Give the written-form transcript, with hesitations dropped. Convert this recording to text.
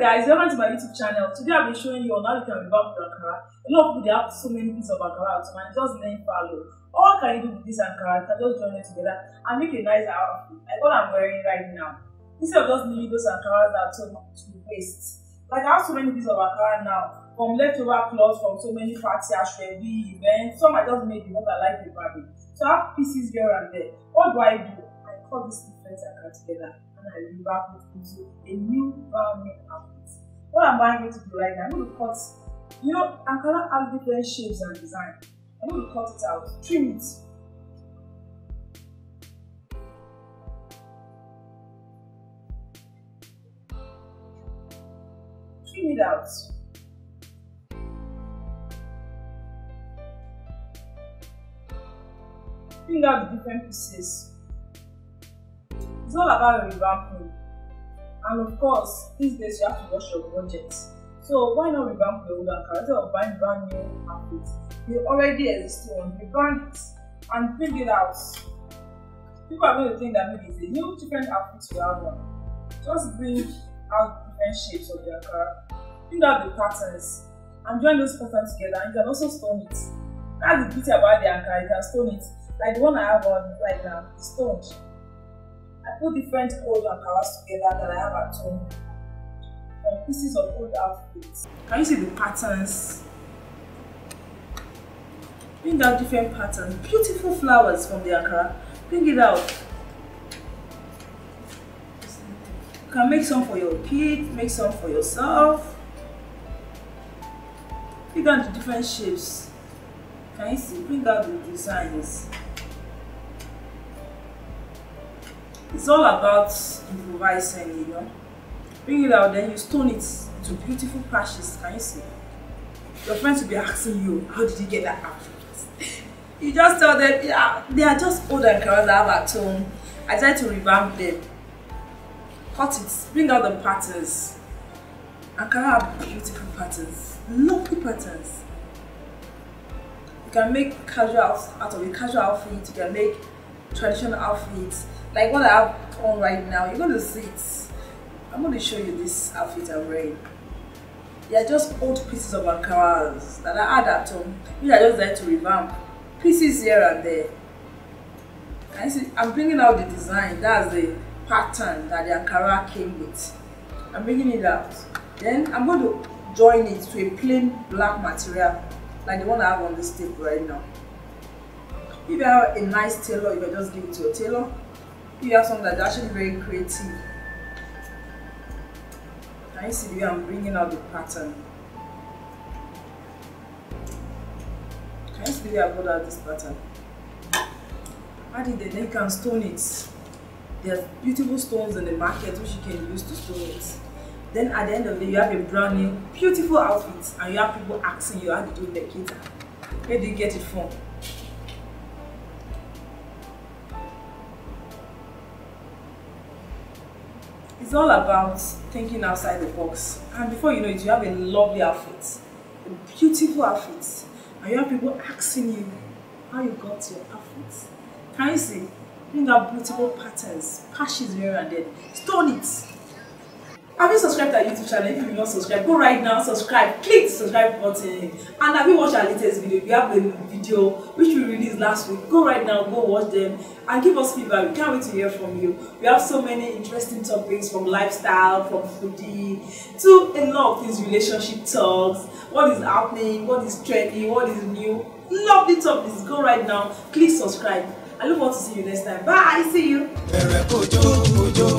guys, welcome to my YouTube channel. Today I'll be showing you on how you can revamp your Ankara. A lot of people they have so many pieces of Ankara out and just laying fallow. All can you do with this Ankara? You can just join it together and make a nice outfit like what I'm wearing right now. Instead of just leaving those Ankaras that are to waste. Like I have so many pieces of Ankara now, from leftover clothes from so many parties, ashwebi, events. Some I just made because I like the fabric. So I have pieces here and there. What do? I cut this different Ankara together and I revamp it into a new brand outfit. What am I going to do right now? I'm going to cut, Ankara has different shapes and design. I'm going to cut it out, trim it. Trim it out. Bring out the different pieces. It's all about revamping. And of course, these days you have to watch your budget. So why not revamp your old Ankara instead of buying brand new outfits? You already exist one, rebrand it and bring it out. People are going to think that maybe it's a new different outfit you have one. Just bring out different shapes of the Ankara, bring out the patterns and join those patterns together, and you can also stone it. That's the beauty about the Ankara, you can stone it. Like the one I have on right now, it's stoned. I put different old Ankaras together that I have at home from pieces of old outfits. Can you see the patterns? Bring out different patterns, beautiful flowers from the Ankara. Bring it out. You can make some for your kid, make some for yourself. Bring out the different shapes. Can you see? Bring out the designs. It's all about improvising, Bring it out, then you stone it into beautiful patches. Can you see? Your friends will be asking you, how did you get that outfit? You just tell them, yeah, they are just old Ankaras I have at home. I try to revamp them. Cut it, bring out the patterns. Ankara have beautiful patterns, lovely patterns. You can make casual out of a casual outfit, you can make traditional outfits. Like what I have on right now, you're going to see it. I'm going to show you this outfit I'm wearing. They are just old pieces of Ankaras that I had at home, which I just like to revamp. Pieces here and there. And you see, I'm bringing out the design, that's the pattern that the Ankara came with. I'm bringing it out. Then I'm going to join it to a plain black material, like the one I have on this table right now. If you have a nice tailor, you can just give it to a tailor. If you have something that's actually very creative, can you see the way I'm bringing out the pattern? Can you see the way I brought out this pattern? Add it, then you can stone it. There's beautiful stones in the market which you can use to stone it. Then at the end of the day, you have a brand new, beautiful outfit, and you have people asking you, how did you make it? Where do you get it from? It's all about thinking outside the box, and before you know it, you have a lovely outfit, a beautiful outfit, and you have people asking you how you got your outfit. Can you see? Bring out beautiful patterns, patches here and there, stone it. Have you subscribed to our YouTube channel? If you have not subscribed, go right now, subscribe, click the subscribe button. And have you watched our latest video? We have a video which we released last week. Go right now, go watch them and give us feedback. We can't wait to hear from you. We have so many interesting topics, from lifestyle, from foodie, to a lot of things, relationship talks, what is happening, what is trendy, what is new. Lovely topics. Go right now, click subscribe. I look forward to see you next time. Bye, see you.